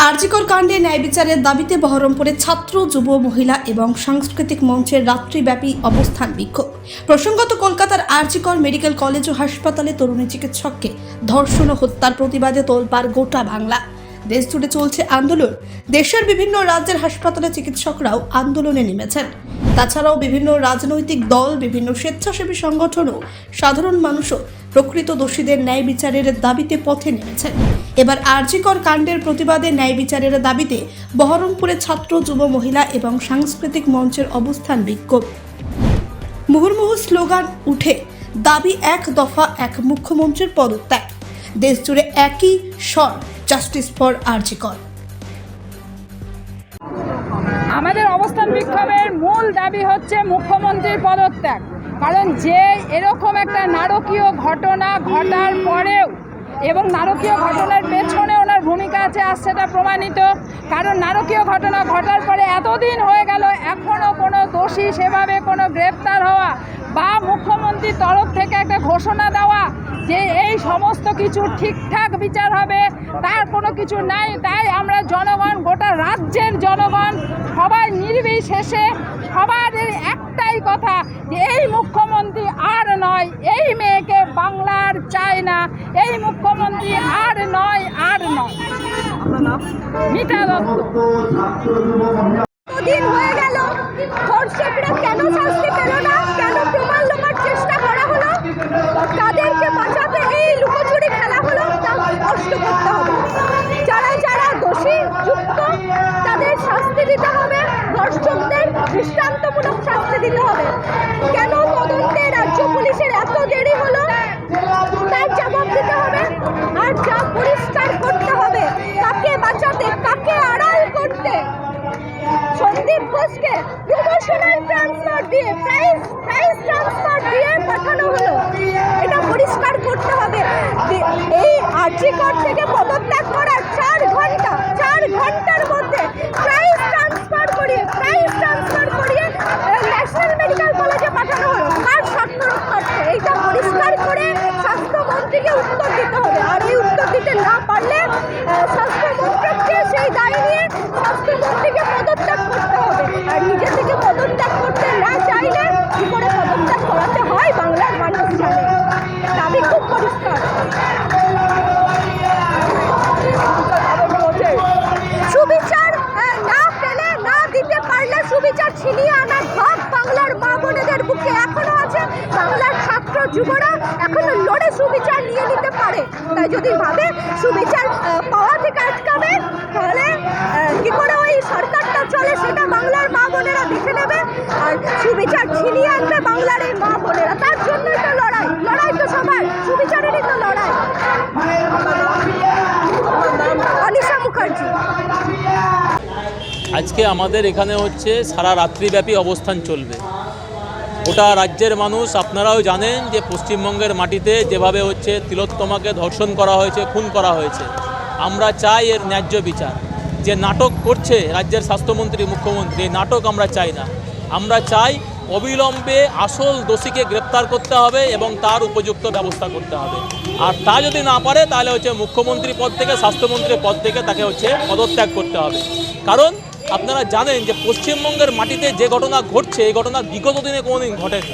আরজিকর কাণ্ডে ন্যায় বিচারের দাবিতে বহরমপুরে ছাত্র, যুব, মহিলা এবং সাংস্কৃতিক মঞ্চের রাত্রিব্যাপী অবস্থান বিক্ষোভ। প্রসঙ্গত, কলকাতার আরজিকর মেডিকেল কলেজ ও হাসপাতালে তরুণী চিকিৎসককে ধর্ষণ ও হত্যার প্রতিবাদে তোলপাড় গোটা বাংলা। দেশ জুড়ে চলছে আন্দোলন। দেশের বিভিন্ন রাজ্যের হাসপাতালে চিকিৎসকরাও আন্দোলনে নেমেছেন। তাছাড়াও বিভিন্ন রাজনৈতিক দল, বিভিন্ন স্বেচ্ছাসেবী সংগঠন ও সাধারণ মানুষও প্রকৃত দোষীদের ন্যায় বিচারের দাবিতে পথে নেমেছেন। এবার আরজিকর কাণ্ডের প্রতিবাদে ন্যায় বিচারের দাবিতে বহরমপুরে ছাত্র, যুব, মহিলা এবং সাংস্কৃতিক মঞ্চের অবস্থান বিক্ষোভ। মুহুর্মুহু স্লোগান উঠে দাবি এক দফা এক, মুখ্যমন্ত্রীর পদত্যাগ। দেশ জুড়ে একই স্বর, জাস্টিস ফর আরজিকর। আমাদের অবস্থান বিক্ষোভের মূল দাবি হচ্ছে মুখ্যমন্ত্রীর পদত্যাগ। কারণ যে এরকম একটা নারকীয় ঘটনা ঘটার পরেও এবং নারকীয় ঘটনার পেছনে ওনার ভূমিকা আছে আজ সেটা প্রমাণিত। কারণ নারকীয় ঘটনা ঘটার পরে এতদিন হয়ে গেল, এখনও কোনো দোষী সেভাবে কোনো গ্রেপ্তার হওয়া বা মুখ্যমন্ত্রীর তরফ থেকে একটা ঘোষণা দেওয়া যে এই সমস্ত কিছু ঠিকঠাক বিচার হবে, তার কোনো কিছু নাই। তাই আমরা জনগণ, গোটা রাজ্যের জনগণ সবাই নির্বিশেষে সবার একটাই কথা যে এই মুখ্যমন্ত্রী আর নয়, এই মেয়েকে বাংলার চায় না, এই মুখ্যমন্ত্রী আর নয়, আর নয়। মিতা দত্ত। দিন হয়ে গেল, ধর্ষকরা কেন শাস্তি পেল না, কেন প্রমাণ লোপার চেষ্টা করা হলো, তাদেরকে বাঁচাতে এই লুকোচুরি খেলা হলো, তা স্পষ্ট করতে হবে। যারা যারা দোষী যুক্ত তাদের শাস্তি দিতে হবে, ধর্ষকদের দৃষ্টান্তমূলক শাস্তি দিতে হবে। কেন তদন্তে রাজ্য পুলিশের এত দেরি হলো তার জবাব দিতে হবে। আর যা পরিষ্কার করতে হবে, কাকে বাঁচাতে, কাকে আড়াল করতে সন্দীপ ঘোষকে প্রমোশনাল ট্রান্সফার দিয়ে প্রাইস ট্রান্সফার দিয়ে পাঠানো হলো, এটা পরিষ্কার করতে হবে। এই আরজিকর থেকে পদত্যাগ করার 4 ঘন্টার মধ্যে প্রাইস ট্রান্সফার করিয়ে ন্যাশনাল মেডিকেল কলেজে পাঠানো হলো। কার স্বার্থ রক্ষার্থে এইটা পরিষ্কার করে স্বাস্থ্যমন্ত্রীকে উত্তর দিতে হবে। আর এই উত্তর দিতে না পারলে স্বাস্থ্যমন্ত্রককে সেই দায় নিয়ে স্বাস্থ্যমন্ত্রীকে পদত্যাগ করতে হবে। আর নিজে থেকে পদত্যাগ করতে না চাইলে কি করে পদত্যাগ করাতে হয় বাংলার মানুষ জানে। দাবি খুব পরিষ্কার। সুবিচার না পেলে, না দিতে পারলে সুবিচার ছিনিয়ে আনার ভাগ বাংলার মা বোনেদের বুকে এখনো আছে। বাংলার ছাত্র যুবরা এখনো লড়ে সুবিচার নিয়ে নিতে পারে। তাই যদি ভাবে সুবিচার পাওয়া থেকে আটকাবে, তাহলে কি করে ওই সরকারটা চলে সেটা বাংলার মা বোনেরা দেখে নেবে। আর সুবিচার ছিনিয়ে আনবে বাংলার এই মা বোনেরা। তার জন্যই তো লড়াই তো সবার, সুবিচারেরই তো লড়াই। অনিশা মুখার্জি। আজকে আমাদের এখানে হচ্ছে সারা রাত্রিব্যাপী অবস্থান চলবে। গোটা রাজ্যের মানুষ আপনারাও জানেন যে পশ্চিমবঙ্গের মাটিতে যেভাবে হচ্ছে তিলোত্তমাকে ধর্ষণ করা হয়েছে, খুন করা হয়েছে। আমরা চাই এর ন্যায্য বিচার। যে নাটক করছে রাজ্যের স্বাস্থ্যমন্ত্রী, মুখ্যমন্ত্রী, এই নাটক আমরা চাই না। আমরা চাই অবিলম্বে আসল দোষীকে গ্রেপ্তার করতে হবে এবং তার উপযুক্ত ব্যবস্থা করতে হবে। আর তা যদি না পারে তাহলে হচ্ছে মুখ্যমন্ত্রী পদ থেকে, স্বাস্থ্যমন্ত্রীর পদ থেকে তাকে হচ্ছে পদত্যাগ করতে হবে। কারণ আপনারা জানেন যে পশ্চিমবঙ্গের মাটিতে যে ঘটনা ঘটছে, এই ঘটনা বিগত দিনে কোনোদিন ঘটেনি।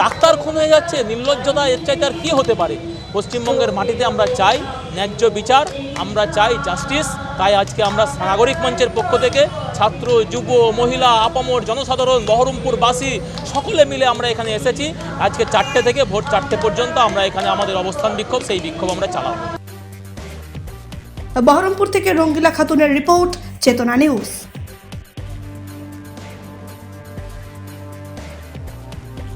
ডাক্তার খুন হয়ে যাচ্ছে, নির্লজ্জতা, এর চাইতে আর কী হতে পারে? পশ্চিমবঙ্গের মাটিতে আমরা চাই ন্যায্য বিচার, আমরা চাই জাস্টিস। তাই আজকে আমরা নাগরিক মঞ্চের পক্ষ থেকে ছাত্র, যুব, মহিলা, আপামর জনসাধারণ, বহরমপুরবাসী সকলে মিলে আমরা এখানে এসেছি। আজকে 4টে থেকে ভোর 4টে পর্যন্ত আমরা এখানে আমাদের অবস্থান বিক্ষোভ, সেই বিক্ষোভ আমরা চালাবো। বহরমপুর থেকে রঙ্গিলা খাতুনের রিপোর্ট, চেতনা নিউজ।